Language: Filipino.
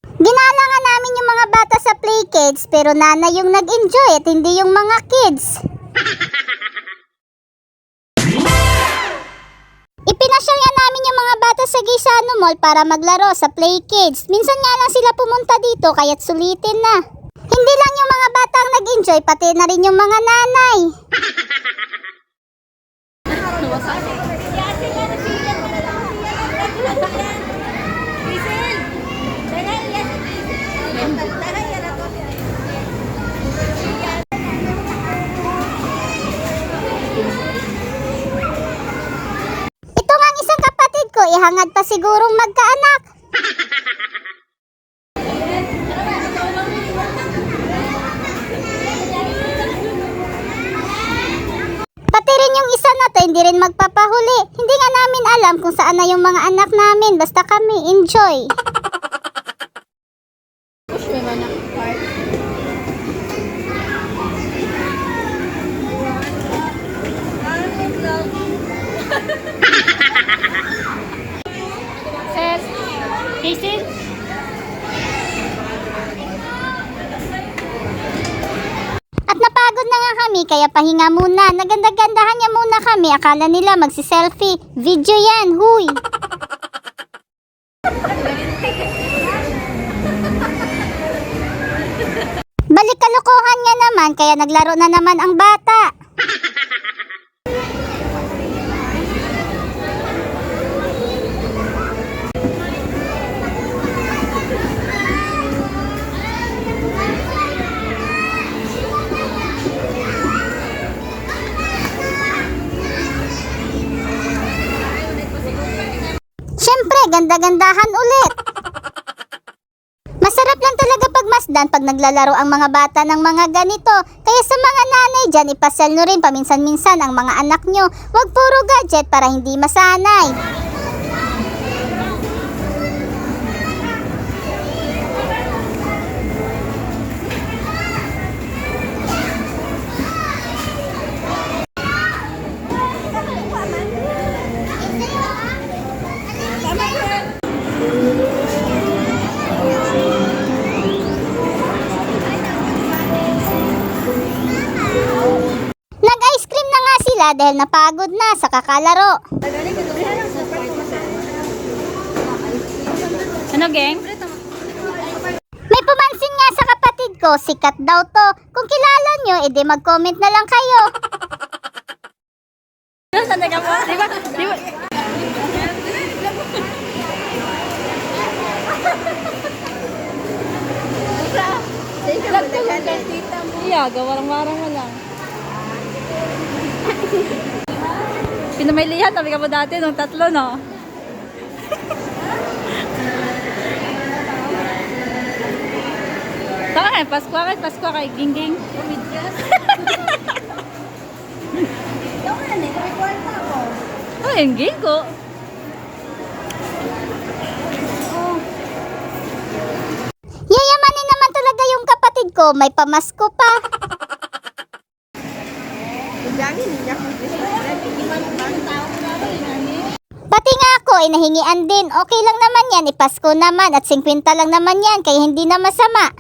Ginalangan namin yung mga bata sa playkids pero nanay yung nag-enjoy at hindi yung mga kids. Ipinasyal nga namin yung mga bata sa Gisano Mall para maglaro sa playkids. Minsan nga lang sila pumunta dito kaya't sulitin na. Hindi lang yung mga bata ang nag-enjoy, pati na rin yung mga nanay. Ito nga ang isang kapatid ko, ihangad pa sigurong magkaanak. Pati rin yung isa na to, hindi rin magpapahuli. Hindi nga namin alam kung saan na yung mga anak namin, basta kami enjoy. Sir, Hazel? At napagod na nga kami kaya pahinga muna. Naganda-gandahan niya muna kami. Akala nila magsi-selfie. Video yan, huy. Balik kalokohan nga naman kaya naglaro na naman ang bata. Siyempre, ganda-gandahan ulit. Masarap lang talaga pagmasdan pag naglalaro ang mga bata ng mga ganito. Kaya sa mga nanay dyan, ipasal nyo rin paminsan-minsan ang mga anak nyo. Huwag puro gadget para hindi masanay. Nag-ice cream na nga sila dahil napagod na sa kakalaro. Ano, geng? May pumansin nga sa kapatid ko, sikat daw to. Kung kilala nyo, edi mag-comment na lang kayo. Saan ka po? Di ba? Di ba? Iya, gawarang-warang mo lang. Pinamaylihan, sabi ka po dati nung tatlo, no? Tama kayo, Pasko kay Gingging. Oh, yung Ginggo. Yayamanin naman talaga yung kapatid ko, may pamasko pa. Pati nga ako ay nahingian din. Okay lang naman yan, ipasko naman at 50 lang naman yan, kaya hindi na masama.